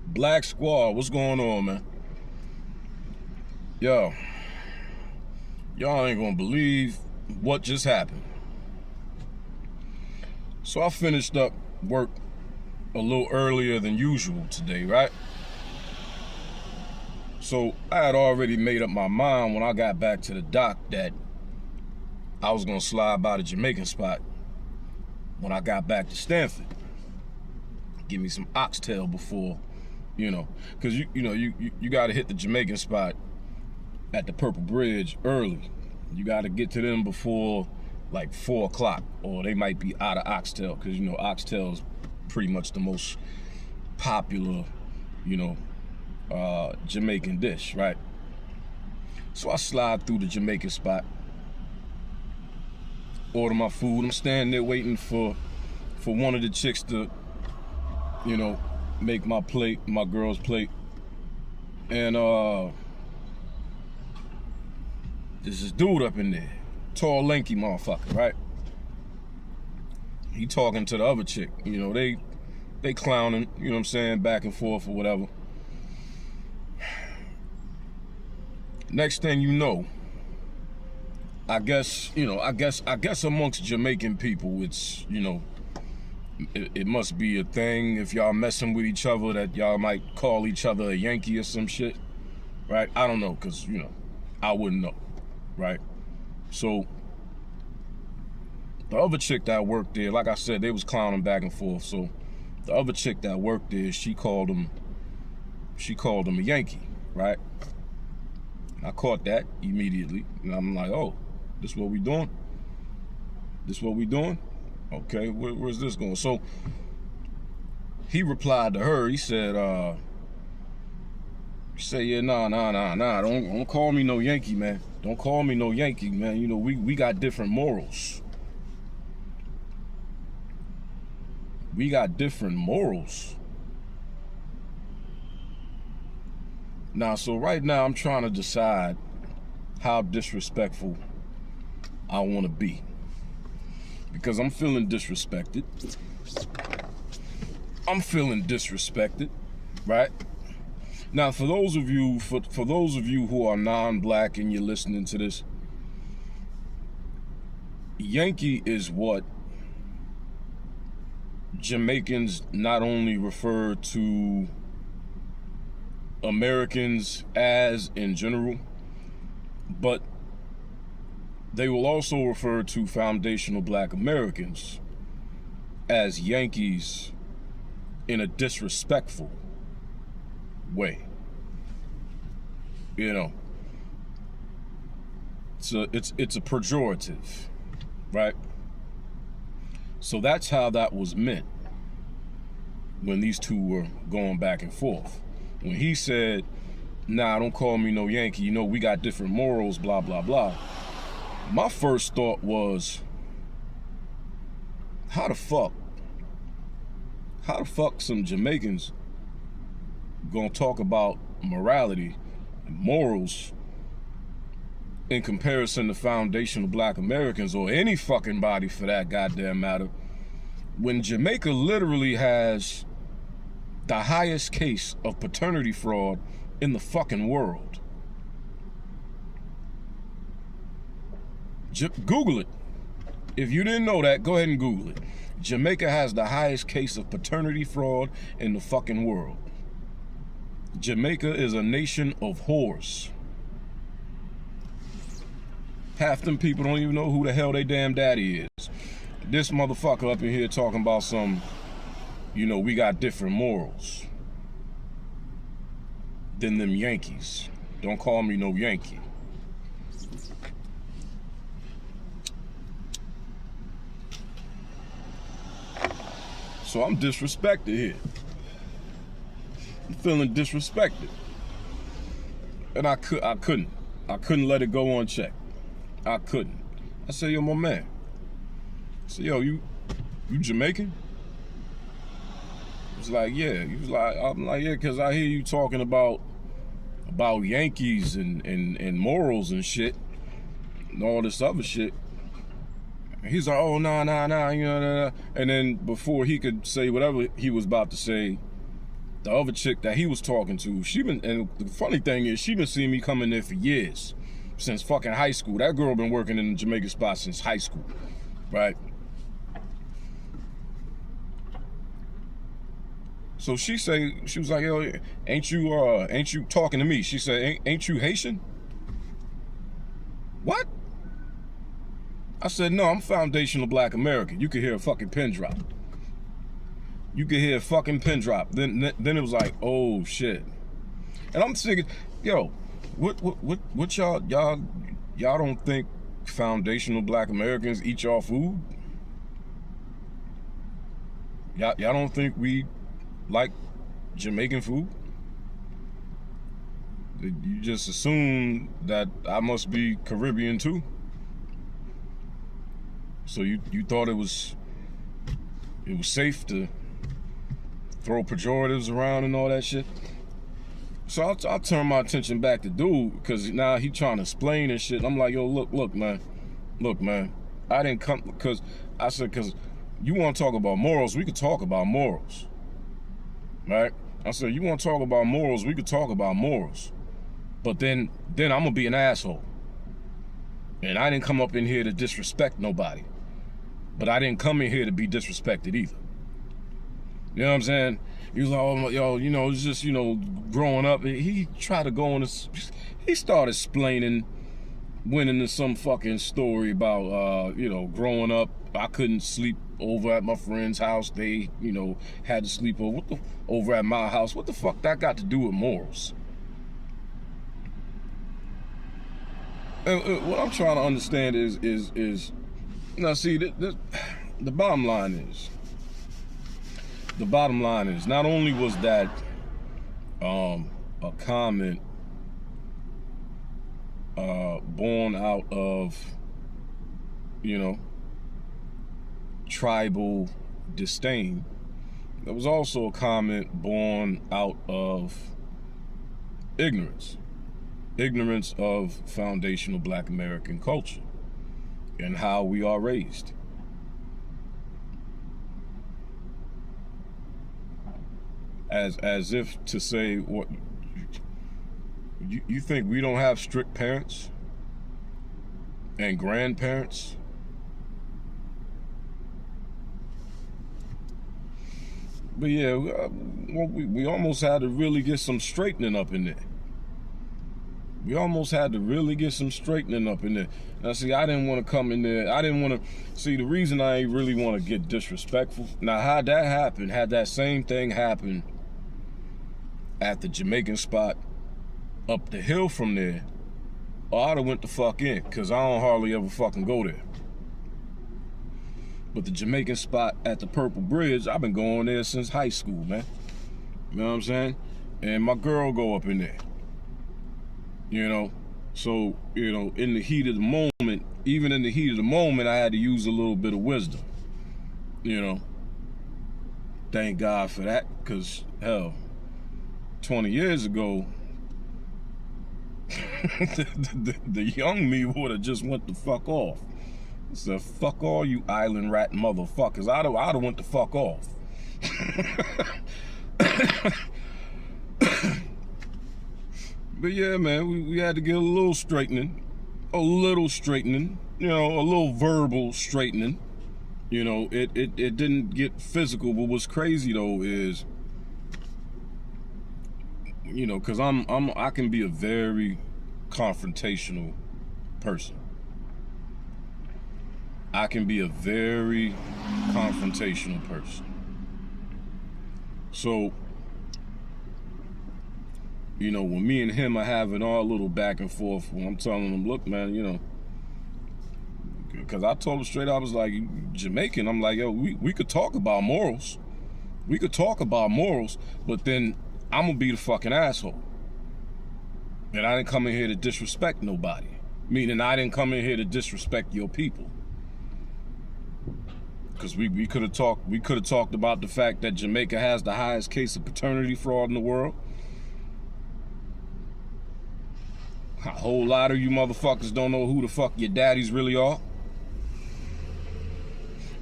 Black Squad, what's going on, man? Yo, y'all ain't gonna believe what just happened. So I finished up work a little earlier than usual today, right? So I had already made up my mind when I got back to the dock that I was gonna slide by the Jamaican spot when I got back to Stanford. Give me some oxtail before, because you got to hit the Jamaican spot at the Purple Bridge early. You got to get to them before like 4 o'clock, or they might be out of oxtail, because oxtail is pretty much the most popular, Jamaican dish, right? So I slide through the Jamaican spot, order my food. I'm standing there waiting for one of the chicks to, make my plate, my girl's plate. And there's this dude up in there, tall, lanky motherfucker, right? He talking to the other chick, they clowning, back and forth or whatever. Next thing you know, I guess amongst Jamaican people, it's, it must be a thing if y'all messing with each other that y'all might call each other a Yankee or some shit, right? I don't know, because, I wouldn't know, right? So the other chick that worked there, like I said, they was clowning back and forth. So the other chick that worked there, she called him a Yankee, right? And I caught that immediately, and I'm like, oh, this what we doing? This what we doing? Okay, where's this going? So he replied to her. He said, yeah, nah. Don't call me no Yankee, man. Don't call me no Yankee, man. We got different morals. We got different morals. Now, so right now I'm trying to decide how disrespectful I want to be, because I'm feeling disrespected. Right? Now, for those of you who are non-black and you're listening to this, Yankee is what Jamaicans not only refer to Americans as in general, but they will also refer to foundational black Americans as Yankees in a disrespectful way. It's a pejorative, right? So that's how that was meant when these two were going back and forth. When he said, nah, don't call me no Yankee, we got different morals, blah, blah, blah. My first thought was, how the fuck some Jamaicans gonna talk about morality and morals in comparison to foundational black Americans, or any fucking body for that goddamn matter, when Jamaica literally has the highest case of paternity fraud in the fucking world. Google it. If you didn't know that, go ahead and Google it. Jamaica has the highest case of paternity fraud in the fucking world. Jamaica is a nation of whores. Half them people don't even know who the hell they damn daddy is. This motherfucker up in here talking about some, we got different morals than them Yankees. Don't call me no Yankee. So I'm disrespected here. I'm feeling disrespected. And I couldn't let it go unchecked. I couldn't. I said, yo, my man. I said, yo, you Jamaican? He was like, yeah. I'm like, yeah, because I hear you talking about Yankees and morals and shit and all this other shit. He's like, oh, nah, and then before he could say whatever he was about to say, the the other chick that he was talking to, and the funny thing is, she been seeing me come in there for years, since fucking high school. That girl been working in the Jamaican spot since high school, right? So she was like, yo, ain't you talking to me? She said, ain't you Haitian? What? I said, no, I'm foundational Black American. You could hear a fucking pin drop. You could hear a fucking pin drop. Then it was like, oh shit. And I'm thinking, yo, what y'all don't think foundational Black Americans eat y'all food? Y'all don't think we like Jamaican food? You just assume that I must be Caribbean too. So you thought it was safe to throw pejoratives around and all that shit. So I'll turn my attention back to dude, because now he trying to explain and shit. I'm like, yo, look, man. I didn't come because you want to talk about morals, we could talk about morals, right? I said, you want to talk about morals, we could talk about morals, but then I'm gonna be an asshole. And I didn't come up in here to disrespect nobody, but I didn't come in here to be disrespected either. You know what I'm saying? He was like, oh, yo, it's just, growing up. He tried to go on this, he started explaining, went into some fucking story about, growing up, I couldn't sleep over at my friend's house. They, had to sleep over at my house. What the fuck that got to do with morals? And what I'm trying to understand is now see, the bottom line is, not only was that a comment born out of, tribal disdain, there was also a comment born out of ignorance of foundational Black American culture and how we are raised. As if to say, what you think we don't have strict parents and grandparents? But yeah, we almost had to really get some straightening up in there. Now see, I didn't want to come in there. I didn't want to see, the reason I ain't really want to get disrespectful. Now, had that same thing happen at the Jamaican spot up the hill from there, I'd have went the fuck in, because I don't hardly ever fucking go there. But the Jamaican spot at the Purple Bridge, I've been going there since high school, man. You know what I'm saying? And my girl go up in there. So, in the heat of the moment, even in the heat of the moment, I had to use a little bit of wisdom. Thank God for that, because, hell, 20 years ago, the young me would have just went the fuck off. Said, fuck all you island rat motherfuckers. I'd have went the fuck off. But yeah, man, we had to get a little straightening, a little verbal straightening. It didn't get physical, but what's crazy though is, because I can be a very confrontational person. So, when me and him are having our little back and forth, when I'm telling him, look, man, because I told him straight, I was like, Jamaican, I'm like, yo, we could talk about morals. But then I'm going to be the fucking asshole. And I didn't come in here to disrespect nobody. Meaning I didn't come in here to disrespect your people. Because we could have talked about the fact that Jamaica has the highest case of paternity fraud in the world. A whole lot of you motherfuckers don't know who the fuck your daddies really are.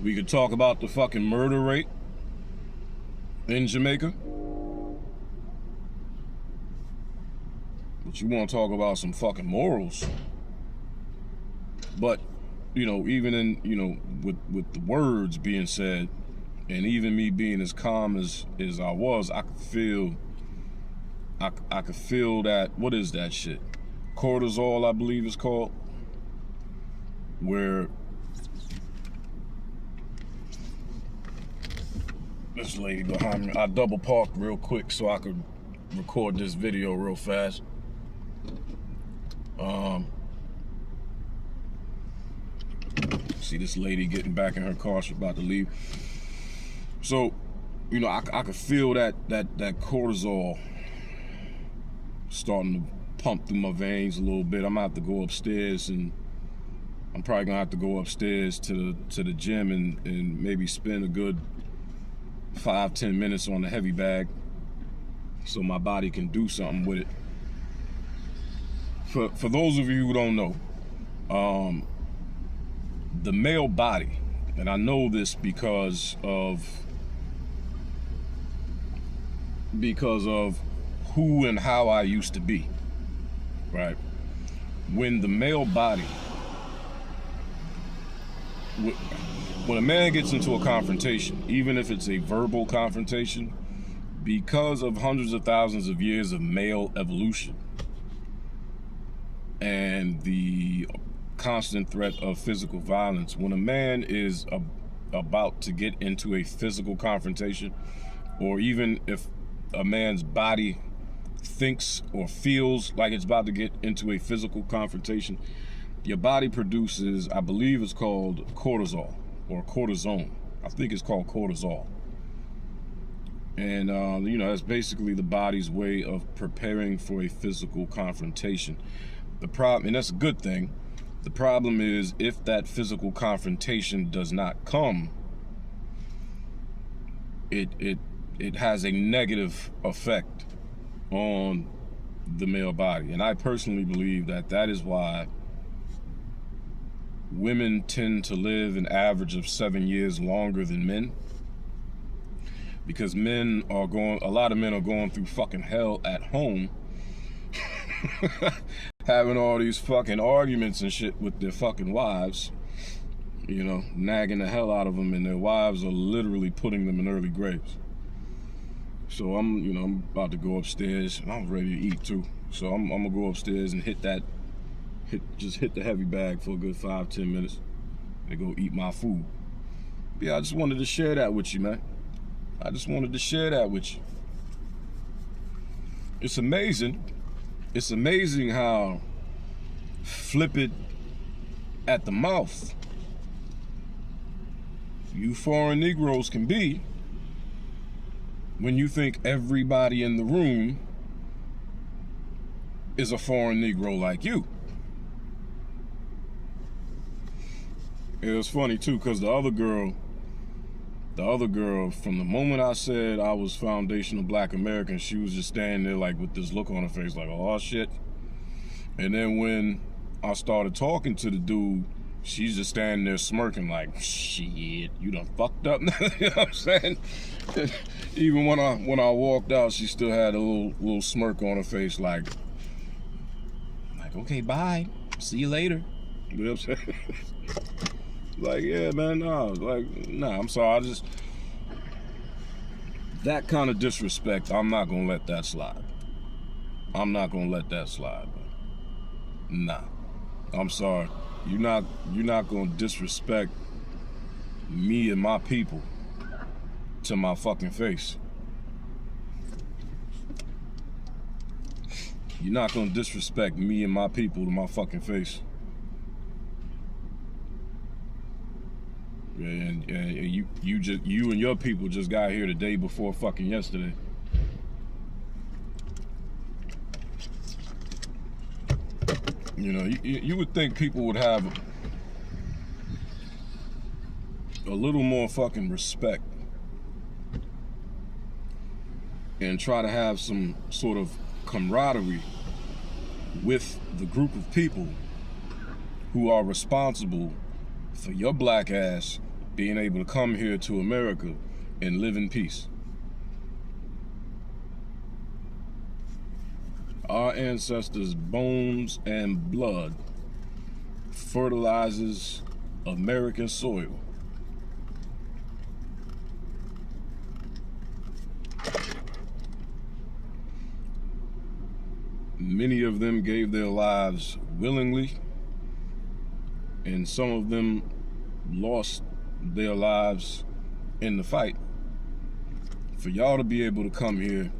We could talk about the fucking murder rate in Jamaica. But you want to talk about some fucking morals. But, you know, even in, you know, with the words being said, and even me being as calm as I was, I could feel that, what is that shit? Cortisol, I believe it's called. Where this lady behind me, I double parked real quick so I could record this video real fast. See this lady getting back in her car, she's about to leave. So, you know, I could feel that cortisol starting to pump through my veins a little bit. I'm gonna have to go upstairs, and I'm probably gonna have to go upstairs to the gym and maybe spend a good 5-10 minutes on the heavy bag so my body can do something with it. For those of you who don't know, the male body, and I know this because of who and how I used to be, right? When the male body, when a man gets into a confrontation, even if it's a verbal confrontation, because of hundreds of thousands of years of male evolution and the constant threat of physical violence, when a man is about to get into a physical confrontation, or even if a man's body thinks or feels like it's about to get into a physical confrontation, your body produces, I believe it's called cortisol or cortisone. I think it's called cortisol. And, you know, that's basically the body's way of preparing for a physical confrontation. The problem, and that's a good thing, the problem is if that physical confrontation does not come, it has a negative effect on the male body. And I personally believe that is why women tend to live an average of 7 years longer than men. Because a lot of men are going through fucking hell at home having all these fucking arguments and shit with their fucking wives, you know, nagging the hell out of them, and their wives are literally putting them in early graves. So I'm about to go upstairs, and I'm ready to eat too. So I'm gonna go upstairs and hit the heavy bag for a good 5-10 minutes and go eat my food. Yeah, I just wanted to share that with you, man. I just wanted to share that with you. It's amazing. It's amazing how flippant at the mouth you foreign Negroes can be when you think everybody in the room is a foreign Negro like you. It was funny too, because the other girl, from the moment I said I was foundational Black American, she was just standing there like with this look on her face like, oh shit. And then when I started talking to the dude, she's just standing there smirking like, shit, you done fucked up. You know what I'm saying? Even when I walked out, she still had a little smirk on her face like, okay, bye, see you later. You know what I'm saying? Like, yeah, man, nah, I'm sorry, that kind of disrespect, I'm not gonna let that slide. I'm not gonna let that slide, man. Nah, I'm sorry. You're not gonna disrespect me and my people to my fucking face. You're not gonna disrespect me and my people to my fucking face. And you and your people just got here the day before fucking yesterday. You know, you would think people would have a little more fucking respect and try to have some sort of camaraderie with the group of people who are responsible for your black ass being able to come here to America and live in peace. Our ancestors' bones and blood fertilizes American soil. Many of them gave their lives willingly, and some of them lost their lives in the fight. For y'all to be able to come here,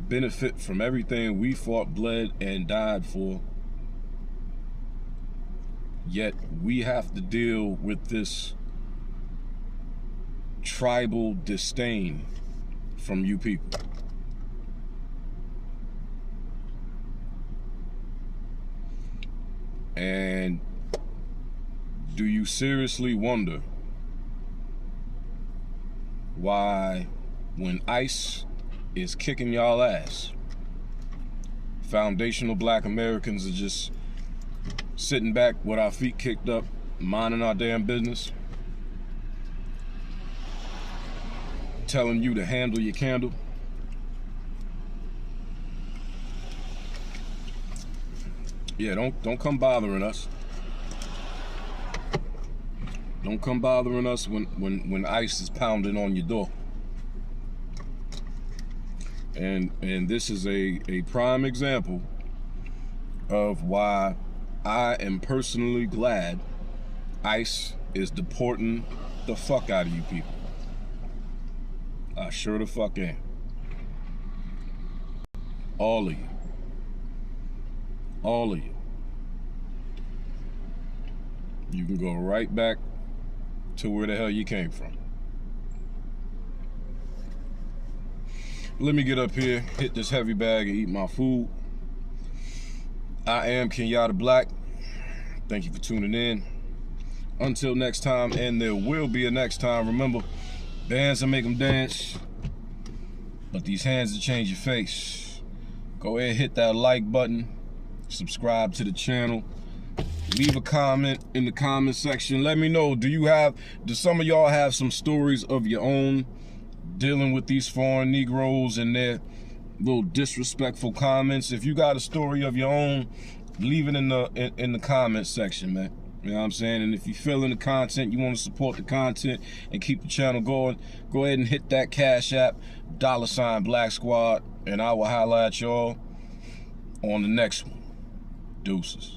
benefit from everything we fought, bled, and died for, yet we have to deal with this tribal disdain from you people. And do you seriously wonder why, when ICE is kicking y'all ass, foundational black Americans are just sitting back with our feet kicked up, minding our damn business, telling you to handle your candle? Yeah, don't come bothering us. Don't come bothering us when ICE is pounding on your door. And this is a prime example of why I am personally glad ICE is deporting the fuck out of you people. I sure the fuck am. All of you. All of you. You can go right back to where the hell you came from. Let me get up here, hit this heavy bag, and eat my food. I am Kenyatta Black. Thank you for tuning in. Until next time, and there will be a next time, remember, bands will make them dance, but these hands will change your face. Go ahead, hit that like button, subscribe to the channel, leave a comment in the comment section. Let me know, do some of y'all have some stories of your own dealing with these foreign Negroes and their little disrespectful comments? If you got a story of your own, leave it in the comment section, man. You know what I'm saying? And if you feel in the content, you want to support the content and keep the channel going, go ahead and hit that Cash App, $Black Squad, and I will holler at y'all on the next one. Deuces.